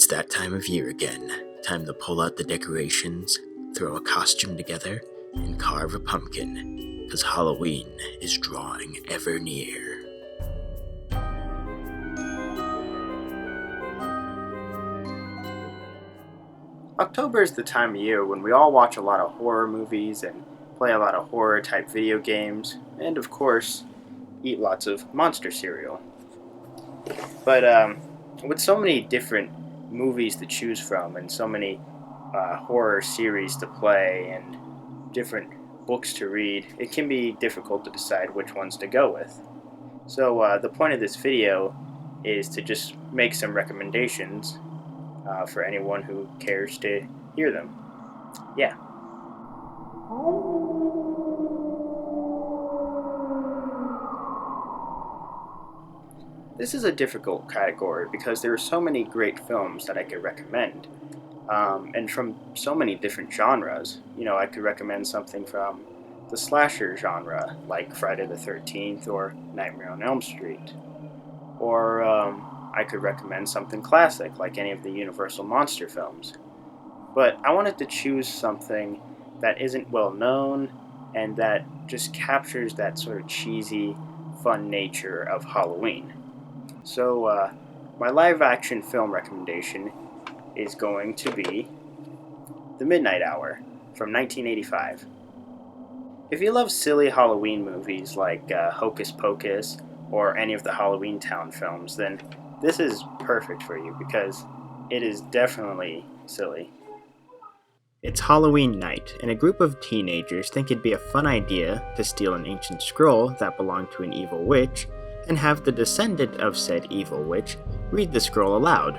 that time of year again. Time to pull out the decorations, throw a costume together, and carve a pumpkin, 'cause Halloween is drawing ever near. October is the time of year when we all watch a lot of horror movies and play a lot of horror type video games, and of course, eat lots of monster cereal. But with so many different movies to choose from and so many horror series to play and different books to read, it can be difficult to decide which ones to go with. So the point of this video is to just make some recommendations for anyone who cares to hear them. Yeah. This is a difficult category because there are so many great films that I could recommend, and from so many different genres. I could recommend something from the slasher genre, like Friday the 13th or Nightmare on Elm Street, or I could recommend something classic, like any of the Universal monster films. But I wanted to choose something that isn't well known and that just captures that sort of cheesy, fun nature of Halloween. So my live action film recommendation is going to be The Midnight Hour from 1985. If you love silly Halloween movies like Hocus Pocus or any of the Halloween Town films, then this is perfect for you because it is definitely silly. It's Halloween night, and a group of teenagers think it'd be a fun idea to steal an ancient scroll that belonged to an evil witch and have the descendant of said evil witch read the scroll aloud.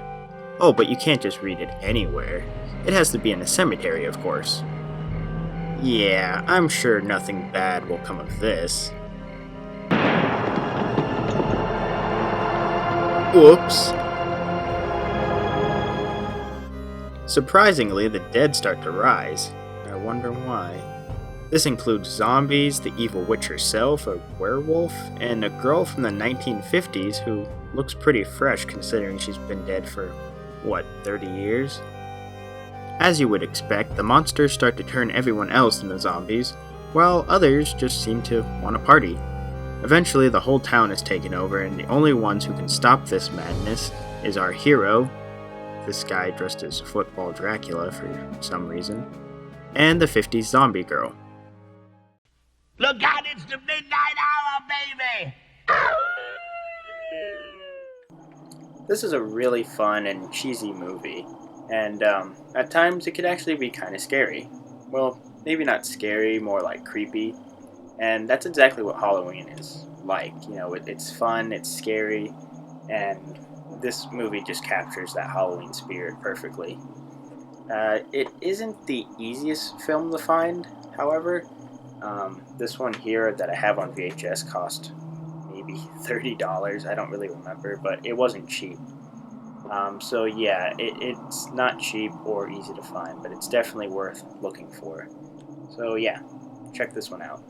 Oh, but you can't just read it anywhere. It has to be in a cemetery, of course. Yeah, I'm sure nothing bad will come of this. Oops. Surprisingly, the dead start to rise. I wonder why. This includes zombies, the evil witch herself, a werewolf, and a girl from the 1950s who looks pretty fresh considering she's been dead for, 30 years? As you would expect, the monsters start to turn everyone else into zombies, while others just seem to want to party. Eventually, the whole town is taken over, and the only ones who can stop this madness is our hero, this guy dressed as Football Dracula for some reason, and the 50s zombie girl. Look out, it's the midnight hour, baby! This is a really fun and cheesy movie, and at times it could actually be kind of scary. Well, maybe not scary, more like creepy, and that's exactly what Halloween is like. It's fun, it's scary, and this movie just captures that Halloween spirit perfectly. It isn't the easiest film to find, however. This one here that I have on VHS cost maybe $30. I don't really remember, but it wasn't cheap. So yeah, it's not cheap or easy to find, but it's definitely worth looking for. So yeah, check this one out.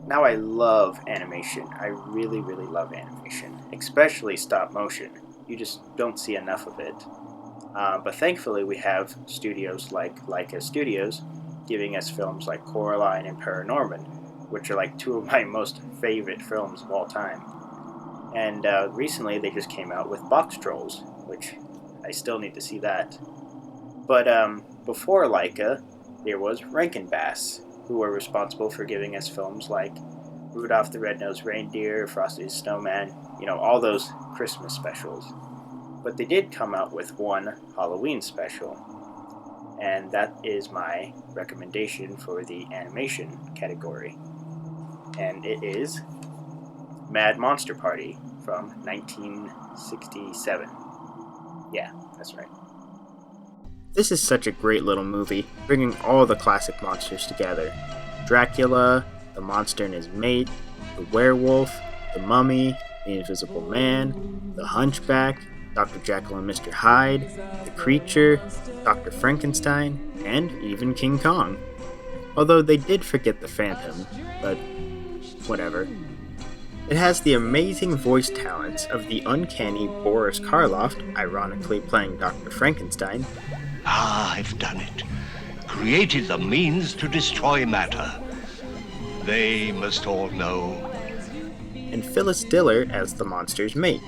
Now I love animation. I really, really love animation, especially stop motion. You just don't see enough of it. But thankfully we have studios like Leica Studios giving us films like Coraline and Paranorman, which are like two of my most favorite films of all time. And recently they just came out with Box Trolls, which I still need to see that. But before Leica, there was Rankin Bass, who were responsible for giving us films like Rudolph the Red-Nosed Reindeer, Frosty the Snowman, all those Christmas specials. But they did come out with one Halloween special, and that is my recommendation for the animation category. And it is Mad Monster Party from 1967. Yeah, that's right. This is such a great little movie, bringing all the classic monsters together. Dracula, the monster and his mate, the werewolf, the mummy, the invisible man, the hunchback, Dr. Jekyll and Mr. Hyde, the creature, Dr. Frankenstein, and even King Kong. Although they did forget the Phantom, but whatever. It has the amazing voice talents of the uncanny Boris Karloff, ironically playing Dr. Frankenstein, I've done it. Created the means to destroy matter. They must all know. and Phyllis Diller as the monster's mate.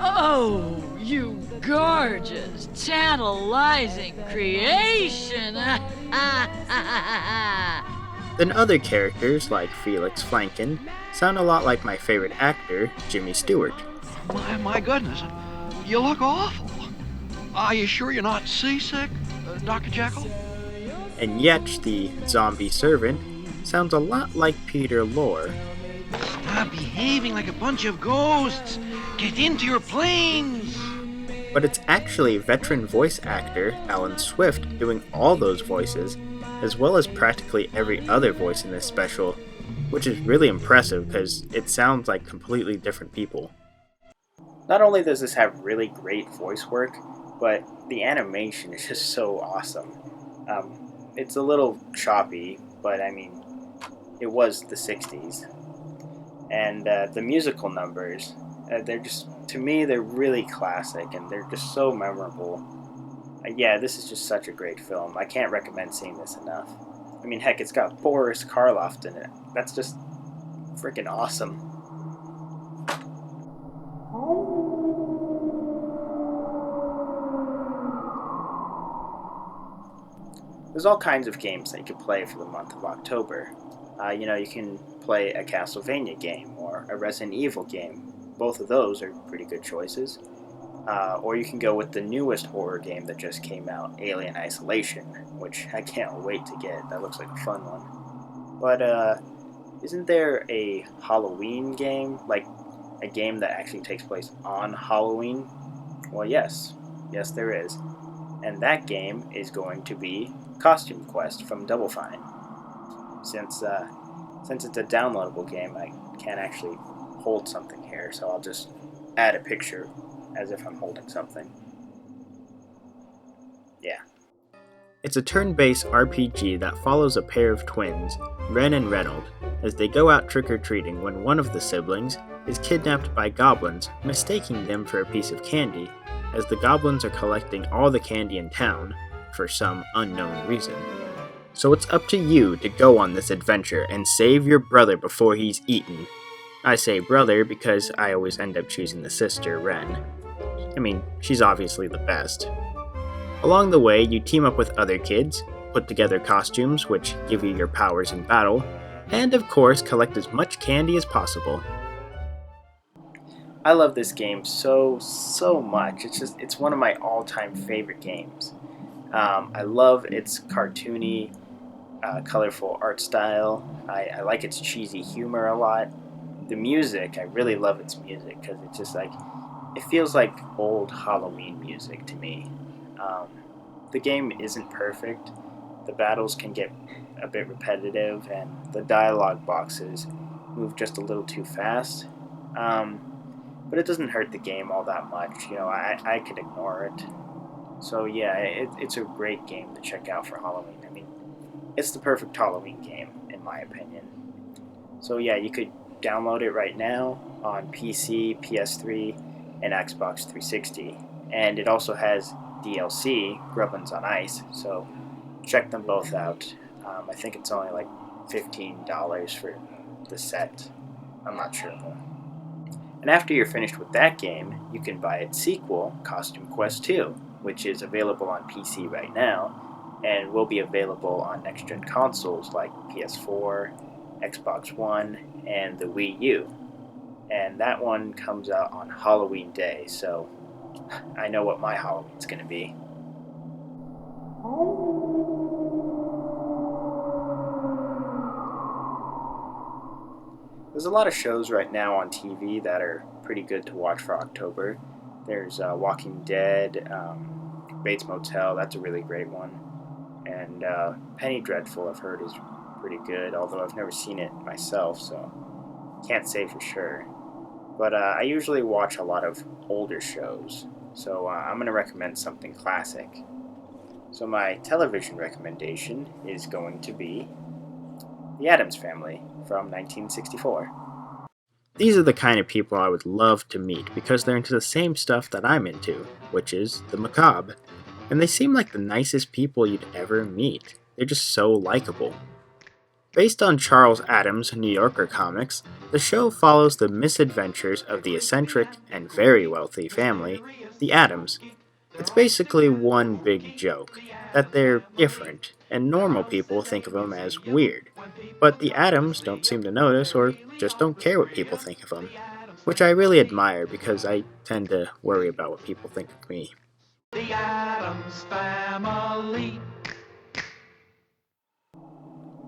Oh, you gorgeous, tantalizing creation! Then other characters, like Felix Flanken, sound a lot like my favorite actor, Jimmy Stewart. My goodness, you look awful. Are you sure you're not seasick, Dr. Jekyll? And Yetch, the zombie servant, sounds a lot like Peter Lorre. Stop behaving like a bunch of ghosts. Get into your planes. But it's actually veteran voice actor Alan Swift doing all those voices, as well as practically every other voice in this special, which is really impressive because it sounds like completely different people. Not only does this have really great voice work, but the animation is just so awesome. It's a little choppy, but I mean, it was the 60s. And the musical numbers, they're just, to me, they're really classic and they're just so memorable. Yeah, this is just such a great film. I can't recommend seeing this enough. I mean, heck, it's got Boris Karloff in it. That's just freaking awesome. There's all kinds of games that you can play for the month of October. You can play a Castlevania game or a Resident Evil game. Both of those are pretty good choices. Or you can go with the newest horror game that just came out, Alien Isolation, which I can't wait to get. That looks like a fun one. But isn't there a Halloween game? Like a game that actually takes place on Halloween? Well, yes. Yes, there is. And that game is going to be Costume Quest from Double Fine. Since it's a downloadable game, I can't actually hold something here, so I'll just add a picture as if I'm holding something. Yeah. It's a turn-based RPG that follows a pair of twins, Ren and Reynold, as they go out trick-or-treating when one of the siblings is kidnapped by goblins, mistaking them for a piece of candy, as the goblins are collecting all the candy in town for some unknown reason. So it's up to you to go on this adventure and save your brother before he's eaten. I say brother because I always end up choosing the sister, Ren. I mean, she's obviously the best. Along the way, you team up with other kids, put together costumes which give you your powers in battle, and of course collect as much candy as possible. I love this game so much. It's one of my all-time favorite games. I love its cartoony, colorful art style. I like its cheesy humor a lot. The music, I really love its music because it's just like, it feels like old Halloween music to me. The game isn't perfect. The battles can get a bit repetitive and the dialogue boxes move just a little too fast. But it doesn't hurt the game all that much. I could ignore it. So yeah, it's a great game to check out for Halloween. I mean, it's the perfect Halloween game, in my opinion. So yeah, you could download it right now on PC, PS3, and Xbox 360. And it also has DLC, Grubbins on Ice, so check them both out. I think it's only like $15 for the set. I'm not sure though. And after you're finished with that game, you can buy its sequel, Costume Quest 2, which is available on PC right now, and will be available on next-gen consoles like PS4, Xbox One, and the Wii U. And that one comes out on Halloween Day, so I know what my Halloween's going to be. There's a lot of shows right now on TV that are pretty good to watch for October. There's Walking Dead, Bates Motel, that's a really great one. And Penny Dreadful, I've heard, is pretty good, although I've never seen it myself, so can't say for sure. But I usually watch a lot of older shows, so I'm going to recommend something classic. So my television recommendation is going to be The Addams Family from 1964. These are the kind of people I would love to meet because they're into the same stuff that I'm into, which is the macabre. And they seem like the nicest people you'd ever meet. They're just so likable. Based on Charles Addams' New Yorker comics, the show follows the misadventures of the eccentric and very wealthy family, the Addams. It's basically one big joke, that they're different, and normal people think of them as weird. But the Addams don't seem to notice or just don't care what people think of them, which I really admire because I tend to worry about what people think of me. The Addams Family.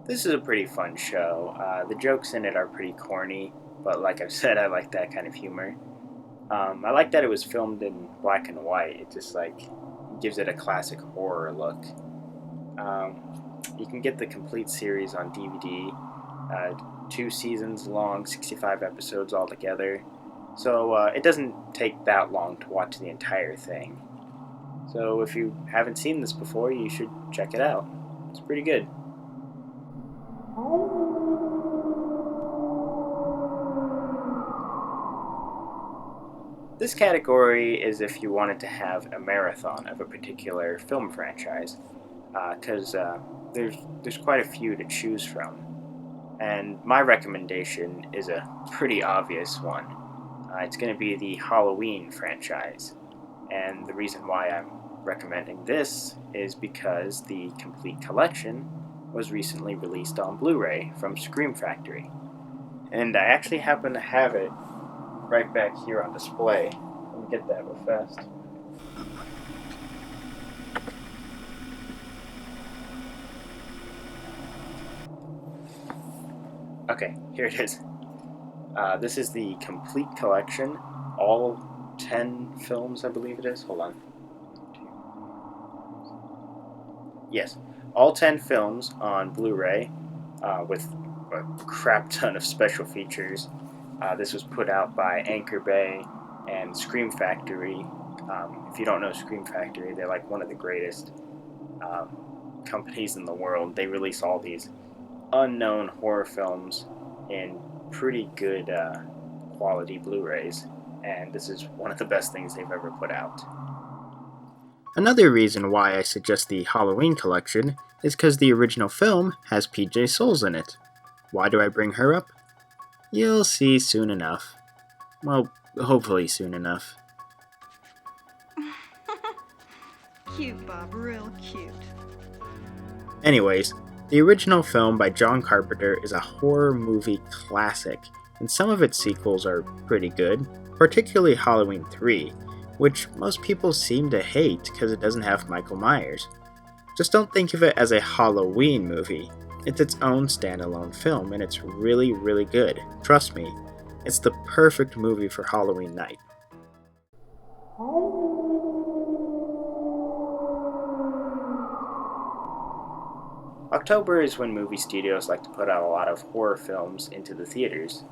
This is a pretty fun show. The jokes in it are pretty corny, but like I've said, I like that kind of humor. I like that it was filmed in black and white. It just gives it a classic horror look. You can get the complete series on DVD, 2 seasons long, 65 episodes altogether. So it doesn't take that long to watch the entire thing. So if you haven't seen this before, you should check it out. It's pretty good. This category is if you wanted to have a marathon of a particular film franchise, because there's quite a few to choose from. And my recommendation is a pretty obvious one. It's going to be the Halloween franchise. And the reason why I'm recommending this is because the complete collection was recently released on Blu-ray from Scream Factory. And I actually happen to have it right back here on display. Let me get that real fast. Okay, here it is. This is the complete collection, all 10 films, I believe it is. Hold on. Yes, all 10 films on Blu-ray with a crap ton of special features. This was put out by Anchor Bay and Scream Factory. If you don't know Scream Factory, they're like one of the greatest companies in the world. They release all these unknown horror films in pretty good quality Blu-rays, and this is one of the best things they've ever put out. Another reason why I suggest the Halloween collection is because the original film has PJ Souls in it. Why do I bring her up? You'll see soon enough. Well, hopefully soon enough. Cute, Bob, real cute. Anyways, the original film by John Carpenter is a horror movie classic, and some of its sequels are pretty good, particularly Halloween 3, which most people seem to hate because it doesn't have Michael Myers. Just don't think of it as a Halloween movie. It's its own standalone film, and it's really, really good. Trust me, it's the perfect movie for Halloween night. October is when movie studios like to put out a lot of horror films into the theaters.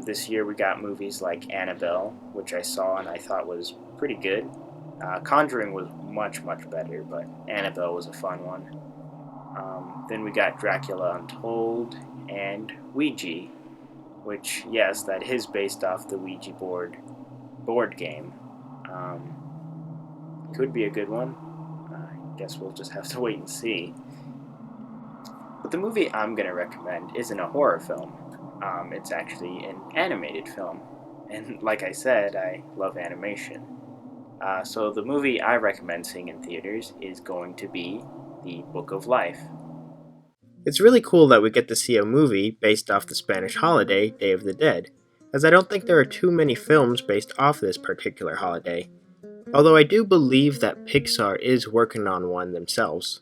This year we got movies like Annabelle, which I saw and I thought was pretty good. Conjuring was much, much better, but Annabelle was a fun one. Then we got Dracula Untold and Ouija, which, yes, that is based off the Ouija board game. Could be a good one. I guess we'll just have to wait and see. But the movie I'm going to recommend isn't a horror film. It's actually an animated film. And like I said, I love animation. So the movie I recommend seeing in theaters is going to be The Book of Life. It's really cool that we get to see a movie based off the Spanish holiday, Day of the Dead, as I don't think there are too many films based off this particular holiday. Although I do believe that Pixar is working on one themselves.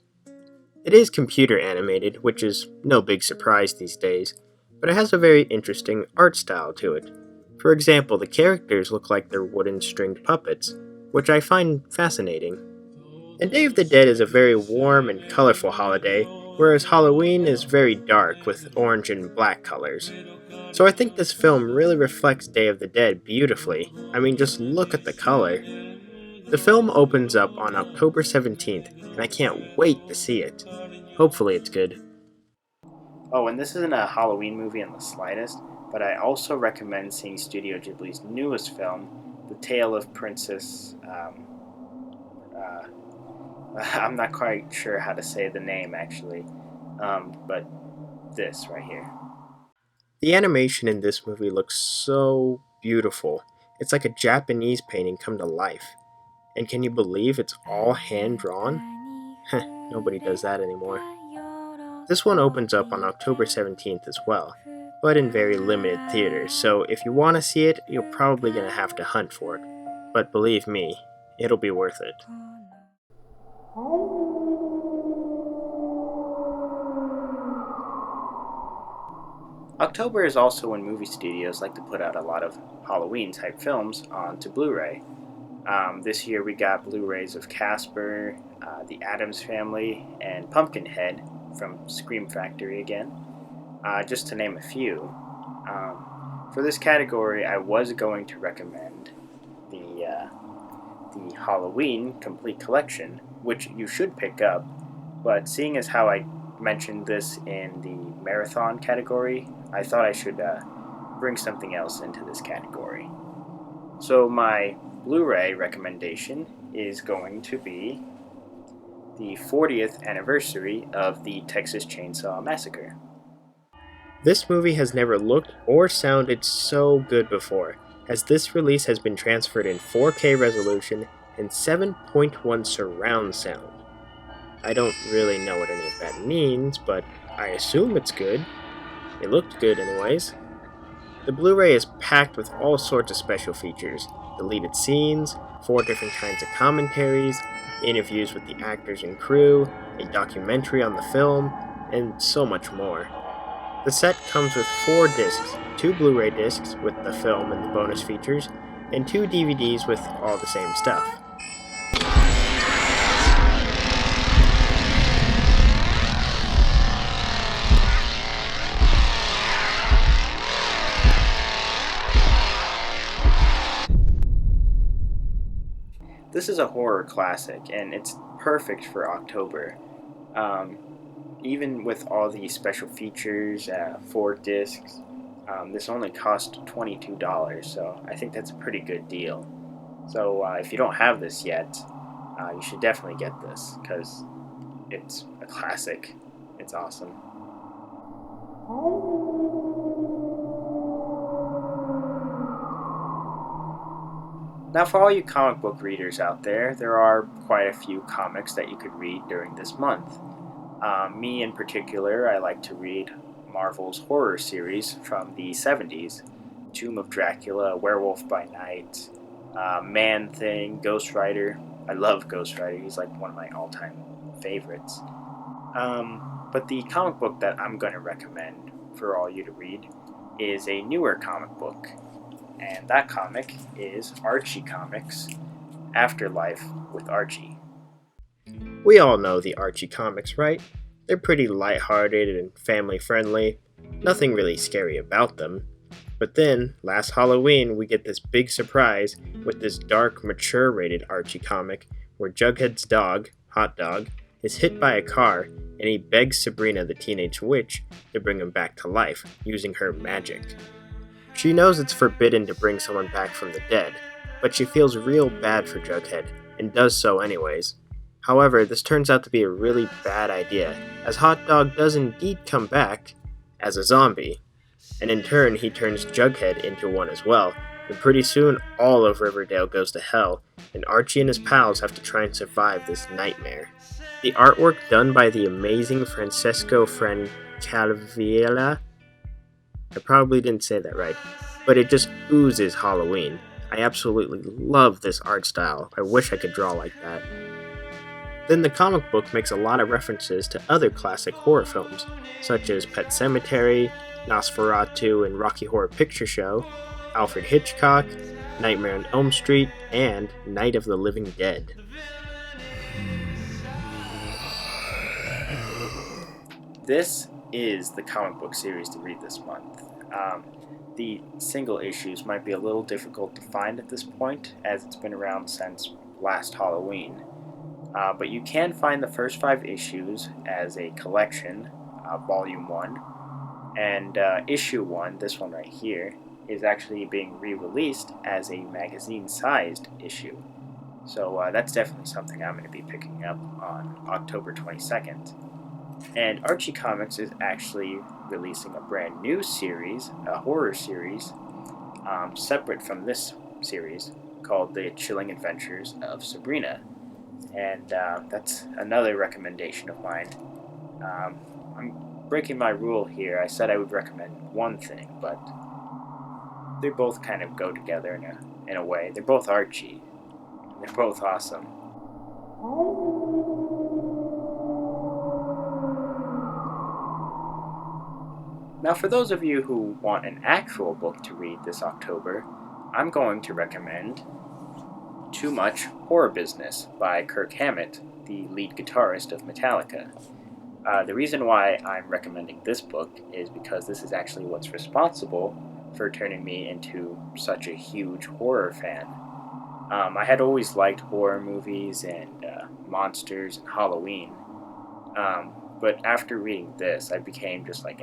It is computer animated, which is no big surprise these days, but it has a very interesting art style to it. For example, the characters look like they're wooden stringed puppets, which I find fascinating. And Day of the Dead is a very warm and colorful holiday, whereas Halloween is very dark with orange and black colors. So I think this film really reflects Day of the Dead beautifully. I mean, just look at the color. The film opens up on October 17th, and I can't wait to see it. Hopefully it's good. Oh, and this isn't a Halloween movie in the slightest, but I also recommend seeing Studio Ghibli's newest film, The Tale of Princess. Uh, I'm not quite sure how to say the name actually, but this right here. The animation in this movie looks so beautiful. It's like a Japanese painting come to life. And can you believe it's all hand drawn? Nobody does that anymore. This one opens up on October 17th as well, but in very limited theaters, so if you want to see it, you're probably going to have to hunt for it. But believe me, it'll be worth it. October is also when movie studios like to put out a lot of Halloween type films onto Blu ray. This year we got Blu rays of Casper, The Addams Family, and Pumpkinhead from Scream Factory again, just to name a few. For this category, I was going to recommend the Halloween Complete Collection, which you should pick up, but seeing as how I mentioned this in the Marathon category, I thought I should bring something else into this category. So my Blu-ray recommendation is going to be the 40th anniversary of the Texas Chainsaw Massacre. This movie has never looked or sounded so good before, as this release has been transferred in 4K resolution and 7.1 surround sound. I don't really know what any of that means, but I assume it's good. It looked good anyways. The Blu-ray is packed with all sorts of special features, deleted scenes, 4 different kinds of commentaries, interviews with the actors and crew, a documentary on the film, and so much more. The set comes with 4 discs, 2 Blu-ray discs with the film and the bonus features, and 2 DVDs with all the same stuff. This is a horror classic, and it's perfect for October. Even with all the special features, 4 discs, this only cost $22, so I think that's a pretty good deal. So if you don't have this yet, you should definitely get this, because it's a classic. It's awesome. Now, for all you comic book readers out there, there are quite a few comics that you could read during this month. Me in particular, I like to read Marvel's horror series from the 70s, Tomb of Dracula, Werewolf by Night, Man-Thing, Ghost Rider. I love Ghost Rider, he's like one of my all-time favorites. But the comic book that I'm going to recommend for all you to read is a newer comic book. And that comic is Archie Comics' Afterlife with Archie. We all know the Archie comics, right? They're pretty lighthearted and family-friendly. Nothing really scary about them. But then, last Halloween, we get this big surprise with this dark, mature-rated Archie comic where Jughead's dog, Hot Dog, is hit by a car and he begs Sabrina the Teenage Witch to bring him back to life using her magic. She knows it's forbidden to bring someone back from the dead, but she feels real bad for Jughead and does so anyways. However, this turns out to be a really bad idea, as Hot Dog does indeed come back as a zombie, and in turn he turns Jughead into one as well, and pretty soon all of Riverdale goes to hell, and Archie and his pals have to try and survive this nightmare. The artwork done by the amazing Francesco Francavilla. I probably didn't say that right, but it just oozes Halloween. I absolutely love this art style. I wish I could draw like that. Then the comic book makes a lot of references to other classic horror films, such as Pet Sematary, Nosferatu and Rocky Horror Picture Show, Alfred Hitchcock, Nightmare on Elm Street, and Night of the Living Dead. This is the comic book series to read this month. The single issues might be a little difficult to find at this point, as it's been around since last Halloween. But you can find the first 5 issues as a collection, Volume 1, And issue 1, this one right here, is actually being re-released as a magazine-sized issue. So that's definitely something I'm going to be picking up on October 22nd. And Archie Comics is actually releasing a brand new series, a horror series, separate from this series, called The Chilling Adventures of Sabrina. And that's another recommendation of mine. I'm breaking my rule here. I said I would recommend one thing, but they both kind of go together in a way. They're both Archie. They're both awesome. Now, for those of you who want an actual book to read this October, I'm going to recommend Too Much Horror Business by Kirk Hammett, the lead guitarist of Metallica. The reason why I'm recommending this book is because this is actually what's responsible for turning me into such a huge horror fan. I had always liked horror movies and monsters and Halloween, but after reading this, I became just like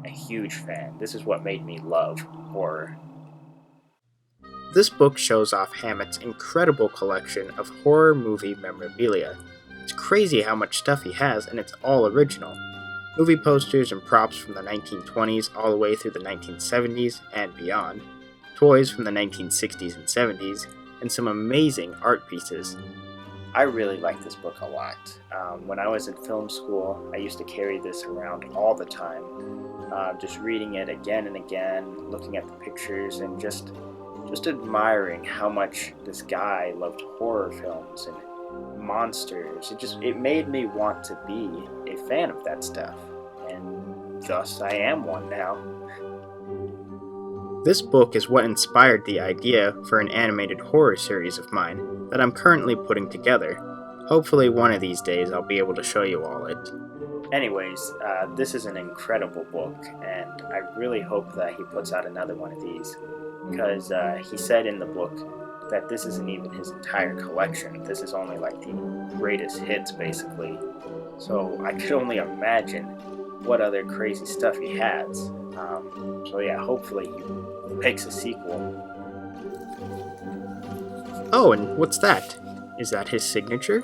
a huge fan. This is what made me love horror. This book shows off Hammett's incredible collection of horror movie memorabilia. It's crazy how much stuff he has, and it's all original. Movie posters and props from the 1920s all the way through the 1970s and beyond, toys from the 1960s and 70s, and some amazing art pieces. I really like this book a lot. When I was in film school, I used to carry this around all the time, just reading it again and again, looking at the pictures, and just admiring how much this guy loved horror films and monsters. It made me want to be a fan of that stuff, and thus I am one now. This book is what inspired the idea for an animated horror series of mine that I'm currently putting together. Hopefully one of these days I'll be able to show you all it. Anyways, this is an incredible book, and I really hope that he puts out another one of these, because he said in the book that this isn't even his entire collection. This is only like the greatest hits, basically. So I could only imagine what other crazy stuff he has. So yeah, hopefully he makes a sequel. Oh, and what's that? Is that his signature?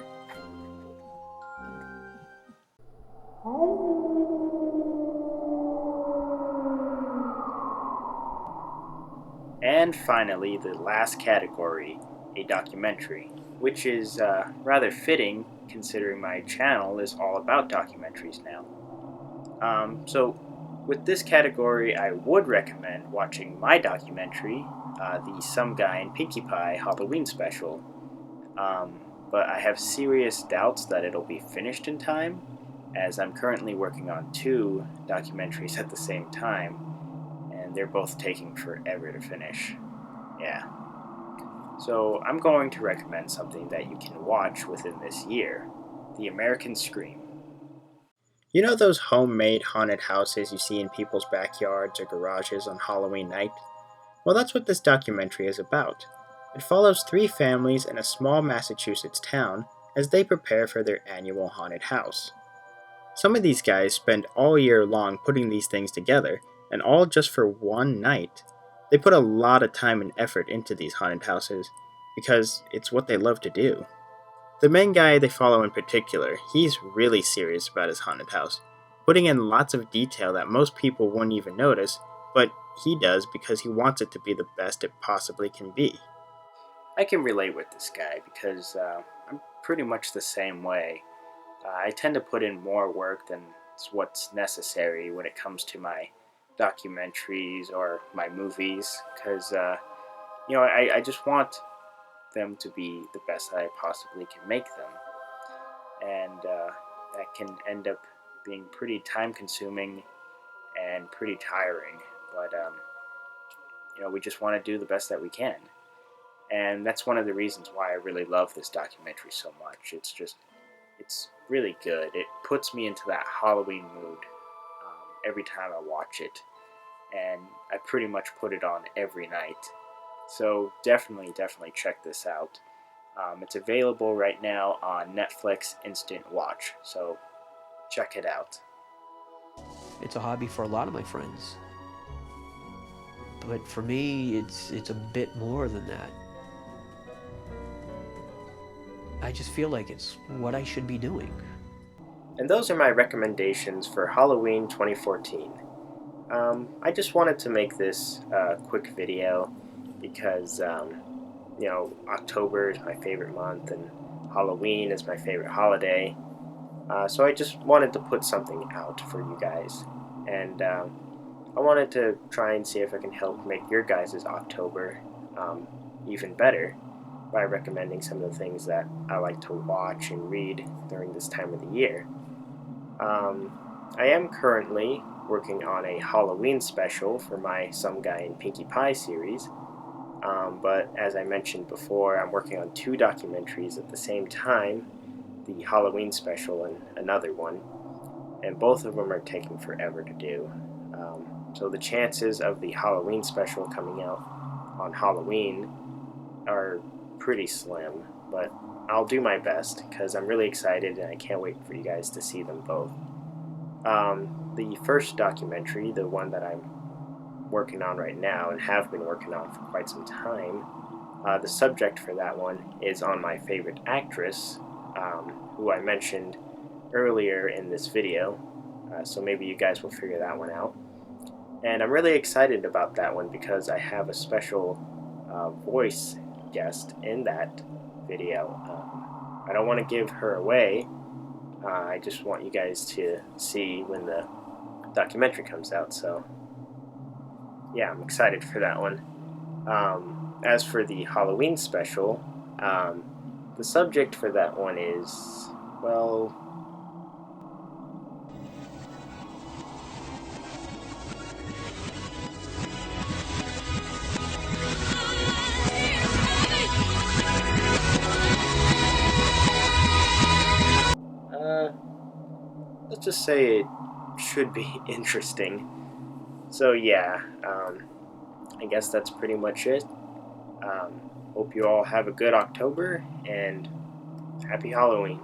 And finally, the last category, a documentary, which is rather fitting considering my channel is all about documentaries now. So, with this category, I would recommend watching my documentary, the Some Guy in Pinkie Pie Halloween special. But I have serious doubts that it'll be finished in time, as I'm currently working on 2 documentaries at the same time, and they're both taking forever to finish. Yeah. So I'm going to recommend something that you can watch within this year, The American Scream. You know those homemade haunted houses you see in people's backyards or garages on Halloween night? Well, that's what this documentary is about. It follows 3 families in a small Massachusetts town as they prepare for their annual haunted house. Some of these guys spend all year long putting these things together, and all just for one night. They put a lot of time and effort into these haunted houses because it's what they love to do. The main guy they follow in particular, he's really serious about his haunted house, putting in lots of detail that most people wouldn't even notice, but he does because he wants it to be the best it possibly can be. I can relate with this guy because I'm pretty much the same way. I tend to put in more work than what's necessary when it comes to my documentaries or my movies, because I just want them to be the best that I possibly can make them, and that can end up being pretty time consuming and pretty tiring, but we just want to do the best that we can, and that's one of the reasons why I really love this documentary so much. It's really good. It puts me into that Halloween mood every time I watch it, and I pretty much put it on every night. So definitely check this out. It's available right now on Netflix Instant Watch, so check it out. It's a hobby for a lot of my friends. But for me, it's a bit more than that. I just feel like it's what I should be doing. And those are my recommendations for Halloween 2014. I just wanted to make this quick video because, October is my favorite month and Halloween is my favorite holiday. So I just wanted to put something out for you guys. And I wanted to try and see if I can help make your guys' October even better by recommending some of the things that I like to watch and read during this time of the year. I am currently working on a Halloween special for my Some Guy Pinkie Pie series, but as I mentioned before, I'm working on 2 documentaries at the same time, the Halloween special and another one, and both of them are taking forever to do. So the chances of the Halloween special coming out on Halloween are pretty slim, but I'll do my best because I'm really excited and I can't wait for you guys to see them both. The first documentary, the one that I'm working on right now and have been working on for quite some time, the subject for that one is on my favorite actress, who I mentioned earlier in this video, so maybe you guys will figure that one out. And I'm really excited about that one because I have a special voice guest in that video. I don't want to give her away. I just want you guys to see when the documentary comes out, so yeah, I'm excited for that one. As for the Halloween special, the subject for that one is, well, let's just say it should be interesting. So yeah, I guess that's pretty much it. Hope you all have a good October, and happy Halloween.